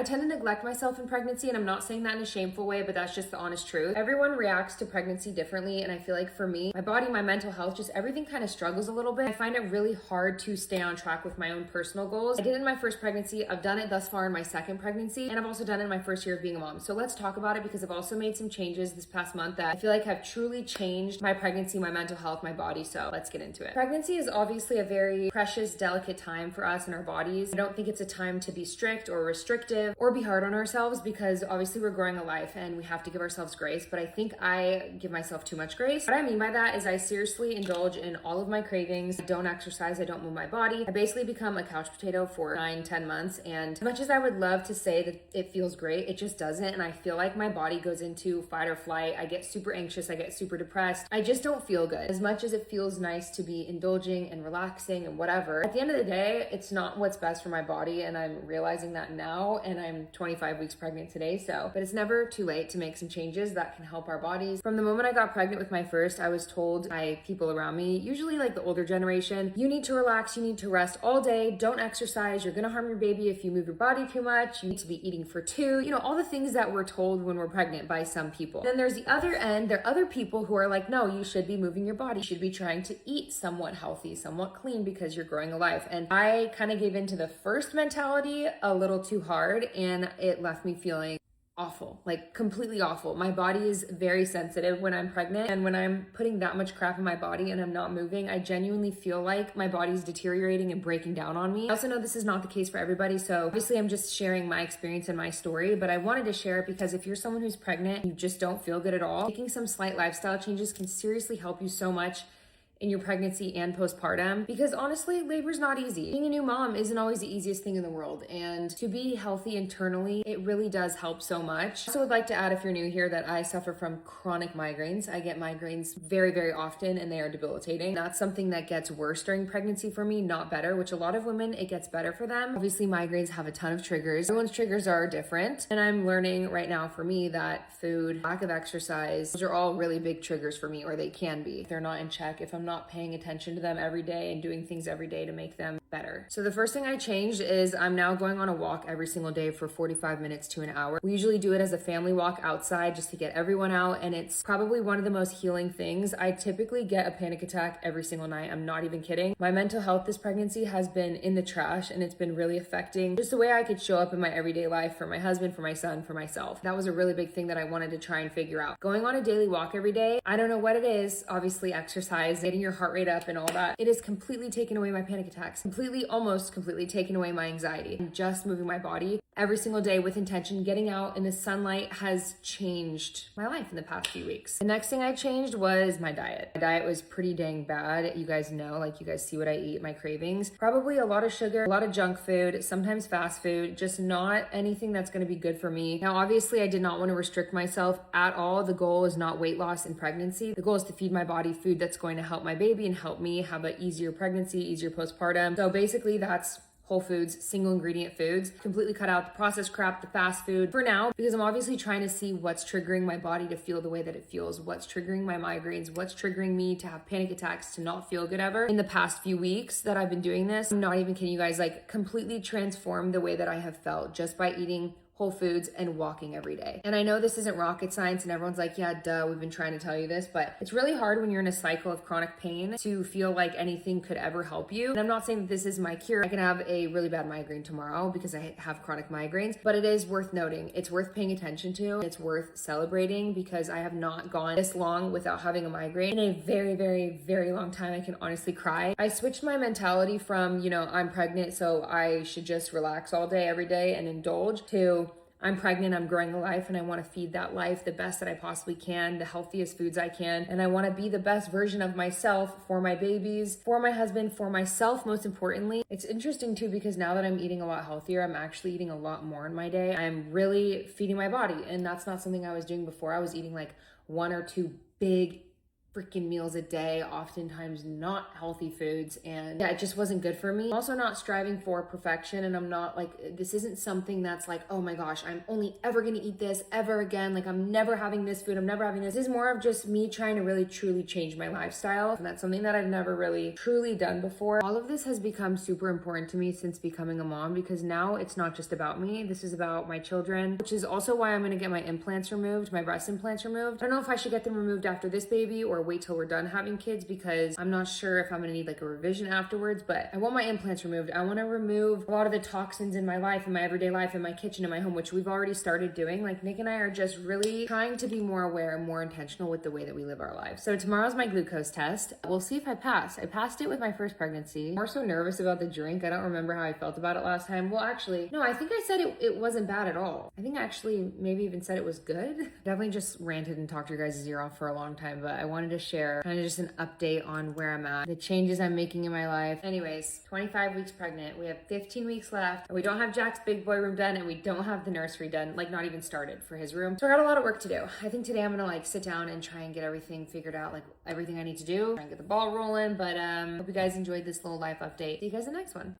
I tend to neglect myself in pregnancy, and I'm not saying that in a shameful way, but that's just the honest truth. Everyone reacts to pregnancy differently, and I feel like for me, my body, my mental health, just everything kind of struggles a little bit. I find it really hard to stay on track with my own personal goals. I did it in my first pregnancy, I've done it thus far in my second pregnancy, and I've also done it in my first year of being a mom. So let's talk about it, because I've also made some changes this past month that I feel like have truly changed my pregnancy, my mental health, my body. So let's get into it. Pregnancy is obviously a very precious, delicate time for us and our bodies. I don't think it's a time to be strict or restrictive or be hard on ourselves, because obviously we're growing a life and we have to give ourselves grace. But I think I give myself too much grace. What I mean by that is I seriously indulge in all of my cravings. I don't exercise, I don't move my body. I basically become a couch potato for 9-10 months. And as much as I would love to say that it feels great, it just doesn't. And I feel like my body goes into fight or flight. I get super anxious, I get super depressed. I just don't feel good. As much as it feels nice to be indulging and relaxing and whatever, at the end of the day, it's not what's best for my body. And I'm realizing that now, and I'm 25 weeks pregnant today. But it's never too late to make some changes that can help our bodies. From the moment I got pregnant with my first, I was told by people around me, usually like the older generation, you need to relax, you need to rest all day, don't exercise, you're gonna harm your baby if you move your body too much, you need to be eating for two, you know, all the things that we're told when we're pregnant by some people. Then there's the other end, there are other people who are like, no, you should be moving your body, you should be trying to eat somewhat healthy, somewhat clean, because you're growing a life. And I kind of gave into the first mentality a little too hard, and it left me feeling awful, like completely awful. My body is very sensitive when I'm pregnant, and when I'm putting that much crap in my body and I'm not moving, I genuinely feel like my body's deteriorating and breaking down on me. I also know this is not the case for everybody, so obviously I'm just sharing my experience and my story, but I wanted to share it because if you're someone who's pregnant and you just don't feel good at all, making some slight lifestyle changes can seriously help you so much in your pregnancy and postpartum, because honestly, labor's not easy. Being a new mom isn't always the easiest thing in the world, and to be healthy internally, it really does help so much. I also would like to add, if you're new here, that I suffer from chronic migraines. I get migraines very, very often, and they are debilitating. That's something that gets worse during pregnancy for me, not better, which a lot of women, it gets better for them. Obviously, migraines have a ton of triggers. Everyone's triggers are different, and I'm learning right now for me that food, lack of exercise, those are all really big triggers for me, or they can be. If they're not in check, if I'm not paying attention to them every day and doing things every day to make them better. So the first thing I changed is I'm now going on a walk every single day for 45 minutes to an hour. We usually do it as a family walk outside just to get everyone out, and it's probably one of the most healing things. I typically get a panic attack every single night. I'm not even kidding. My mental health this pregnancy has been in the trash, and it's been really affecting just the way I could show up in my everyday life for my husband, for my son, for myself. That was a really big thing that I wanted to try and figure out. Going on a daily walk every day, I don't know what it is, obviously exercise, getting your heart rate up and all that. It has completely taken away my panic attacks, almost completely taken away my anxiety. And just moving my body every single day with intention, getting out in the sunlight, has changed my life in the past few weeks. The next thing I changed was my diet. My diet was pretty dang bad. You guys know, like you guys see what I eat, my cravings. Probably a lot of sugar, a lot of junk food, sometimes fast food, just not anything that's gonna be good for me. Now, obviously I did not wanna restrict myself at all. The goal is not weight loss in pregnancy. The goal is to feed my body food that's going to help my baby and help me have an easier pregnancy, easier postpartum. So basically that's whole foods, single ingredient foods, completely cut out the processed crap, the fast food for now, because I'm obviously trying to see what's triggering my body to feel the way that it feels, what's triggering my migraines, what's triggering me to have panic attacks, to not feel good ever. In the past few weeks that I've been doing this, I'm not even kidding you guys, like completely transformed the way that I have felt just by eating whole foods and walking every day. And I know this isn't rocket science, and everyone's like, yeah, duh, we've been trying to tell you this, but it's really hard when you're in a cycle of chronic pain to feel like anything could ever help you. And I'm not saying that this is my cure. I can have a really bad migraine tomorrow because I have chronic migraines, but it is worth noting. It's worth paying attention to. It's worth celebrating, because I have not gone this long without having a migraine in a very, very, very long time. I can honestly cry. I switched my mentality from, you know, I'm pregnant, so I should just relax all day, every day and indulge, to I'm pregnant, I'm growing a life, and I want to feed that life the best that I possibly can, the healthiest foods I can, and I want to be the best version of myself for my babies, for my husband, for myself, most importantly. It's interesting too, because now that I'm eating a lot healthier, I'm actually eating a lot more in my day. I'm really feeding my body, and that's not something I was doing before. I was eating like one or two big freaking meals a day, oftentimes not healthy foods. And yeah, it just wasn't good for me. I'm also not striving for perfection. And I'm not like, this isn't something that's like, oh my gosh, I'm only ever gonna eat this ever again. Like I'm never having this food. I'm never having this. This is more of just me trying to really truly change my lifestyle. And that's something that I've never really truly done before. All of this has become super important to me since becoming a mom, because now it's not just about me. This is about my children, which is also why I'm gonna get my implants removed, my breast implants removed. I don't know if I should get them removed after this baby or wait till we're done having kids, because I'm not sure if I'm gonna need like a revision afterwards, but I want my implants removed. I wanna remove a lot of the toxins in my life, in my everyday life, in my kitchen, in my home, which we've already started doing. Like Nick and I are just really trying to be more aware and more intentional with the way that we live our lives. So tomorrow's my glucose test. We'll see if I pass. I passed it with my first pregnancy. More so nervous about the drink. I don't remember how I felt about it last time. Well, actually, no, I think I said it wasn't bad at all. I think I actually maybe even said it was good. Definitely just ranted and talked your guys' ear off for a long time, but I wanted to share kind of just an update on where I'm at, the changes I'm making in my life. Anyways, 25 weeks pregnant. We have 15 weeks left. We don't have Jack's big boy room done, and we don't have the nursery done, like not even started for his room. So I got a lot of work to do. I think today I'm gonna like sit down and try and get everything figured out, like everything I need to do, try and get the ball rolling. But hope you guys enjoyed this little life update. See you guys in the next one.